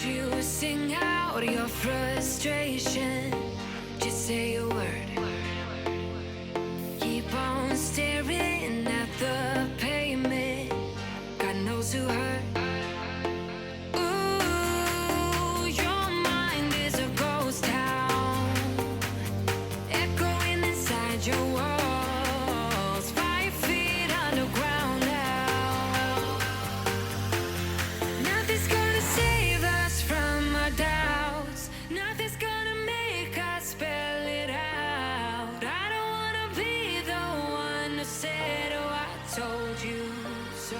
you sing out your frustration. Just say a word. Keep on staring at the pavement. God knows who hurt. Ooh, your mind is a ghost town, echoing inside your walls. 5 feet underground now. Nothing's gonna save us from our doubts. Nothing's gonna make us spell it out. I don't wanna be the one who said, oh, I told you so.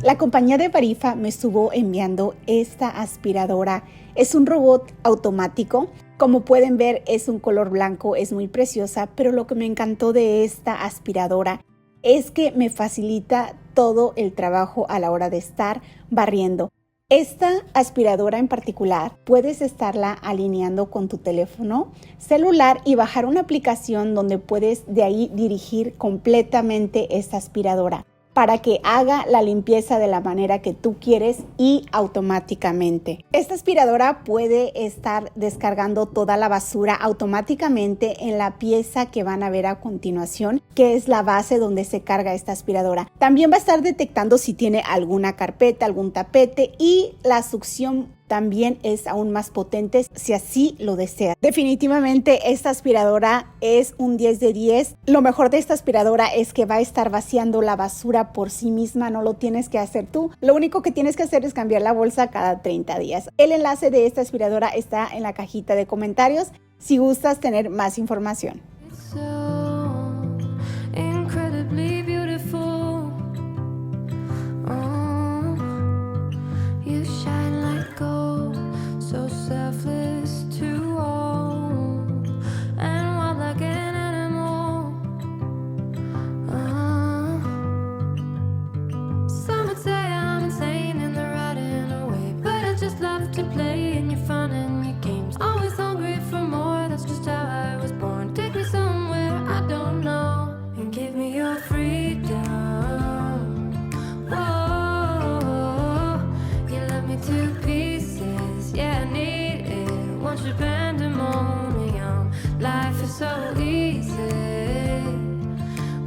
La compañía de Barifa me estuvo enviando esta aspiradora. Es un robot automático. Como pueden ver, es un color blanco, es muy preciosa, pero lo que me encantó de esta aspiradora es que me facilita todo el trabajo a la hora de estar barriendo. Esta aspiradora en particular puedes estarla alineando con tu teléfono celular y bajar una aplicación donde puedes de ahí dirigir completamente esta aspiradora para que haga la limpieza de la manera que tú quieres y automáticamente. Esta aspiradora puede estar descargando toda la basura automáticamente en la pieza que van a ver a continuación, que es la base donde se carga esta aspiradora. También va a estar detectando si tiene alguna carpeta, algún tapete, y la succión también es aún más potente si así lo deseas. Definitivamente esta aspiradora es un 10 de 10. Lo mejor de esta aspiradora es que va a estar vaciando la basura por sí misma, no lo tienes que hacer tú. Lo único que tienes que hacer es cambiar la bolsa cada 30 días. El enlace de esta aspiradora está en la cajita de comentarios si gustas tener más información. So selfless to all, and wild like an animal. Some would say I'm insane in the right in a way, but I just love to play in your fun and your games. Always hungry for more, that's just how I was born. Take me somewhere I don't know, and give me your freedom. Whoa, you love me to pieces. Yeah, I need it. Want your pandemonium. Life is so easy.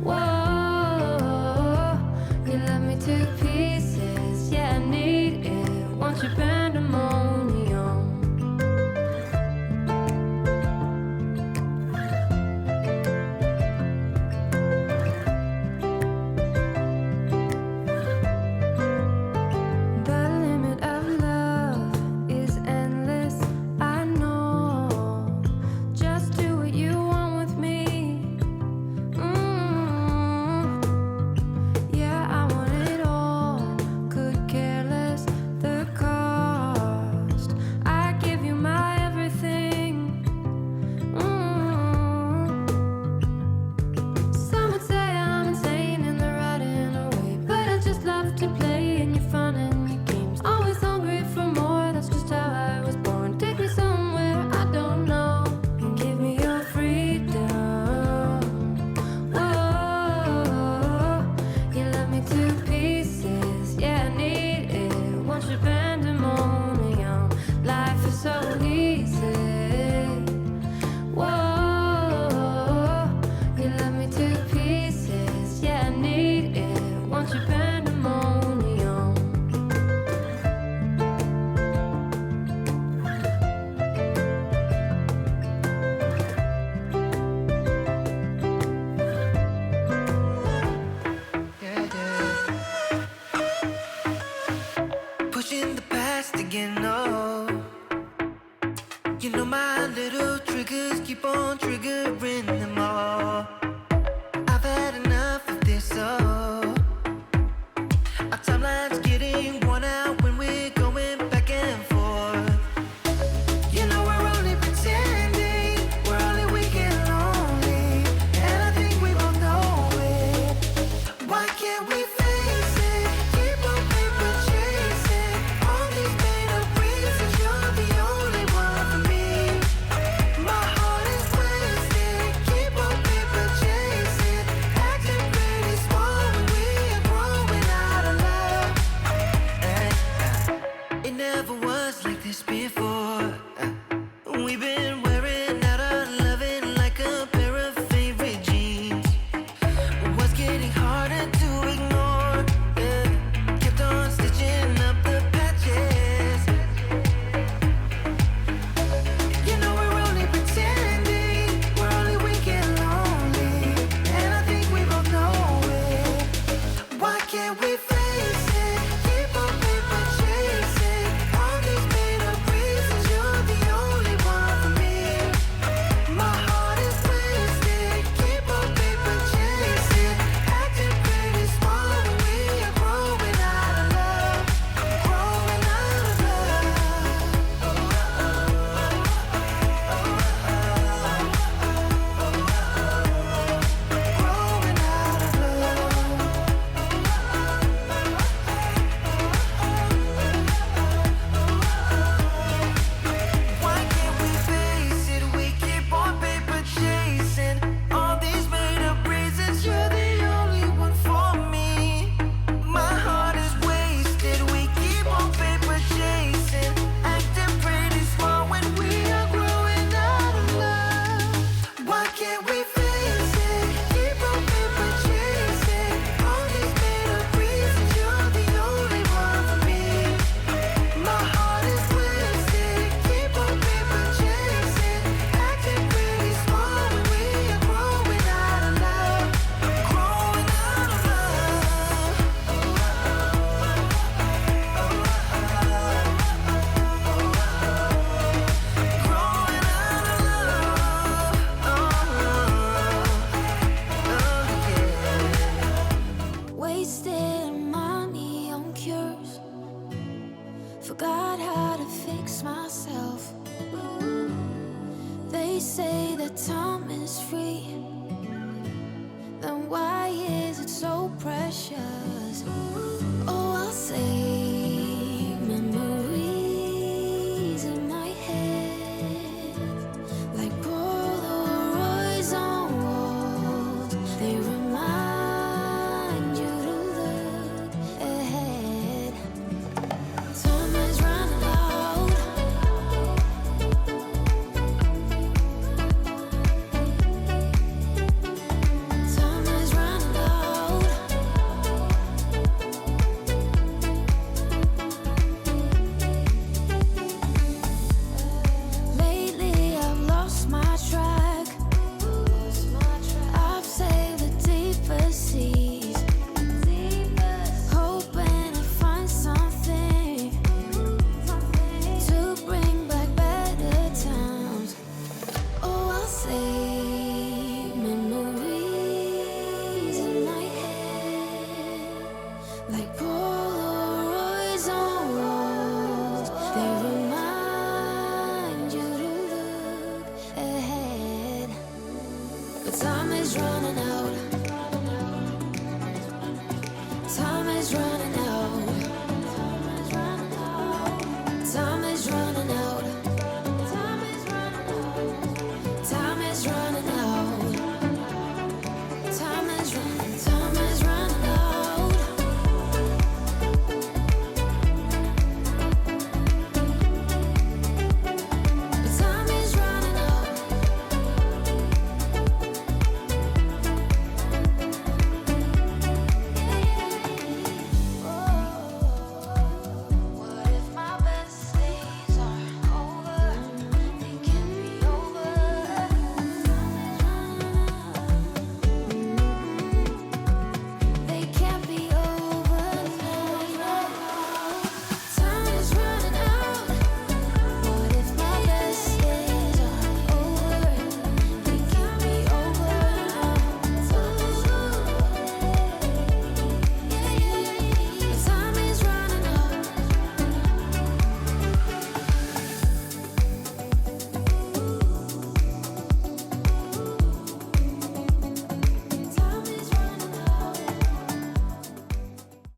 Whoa, you love me to pieces. Yeah, I need it. Want your pandemonium. say that time is free, then why is it so precious? Oh, I'll save memories in my head, like Polaroids on walls. They remind you to look ahead. Time is running out. Time is running out. Lately I've lost my track. I've sailed the deepest seas, hoping to find something to bring back better times. Oh, I'll save memories in my head, like Polaroids on walls. They remind you to look ahead. But time is running out.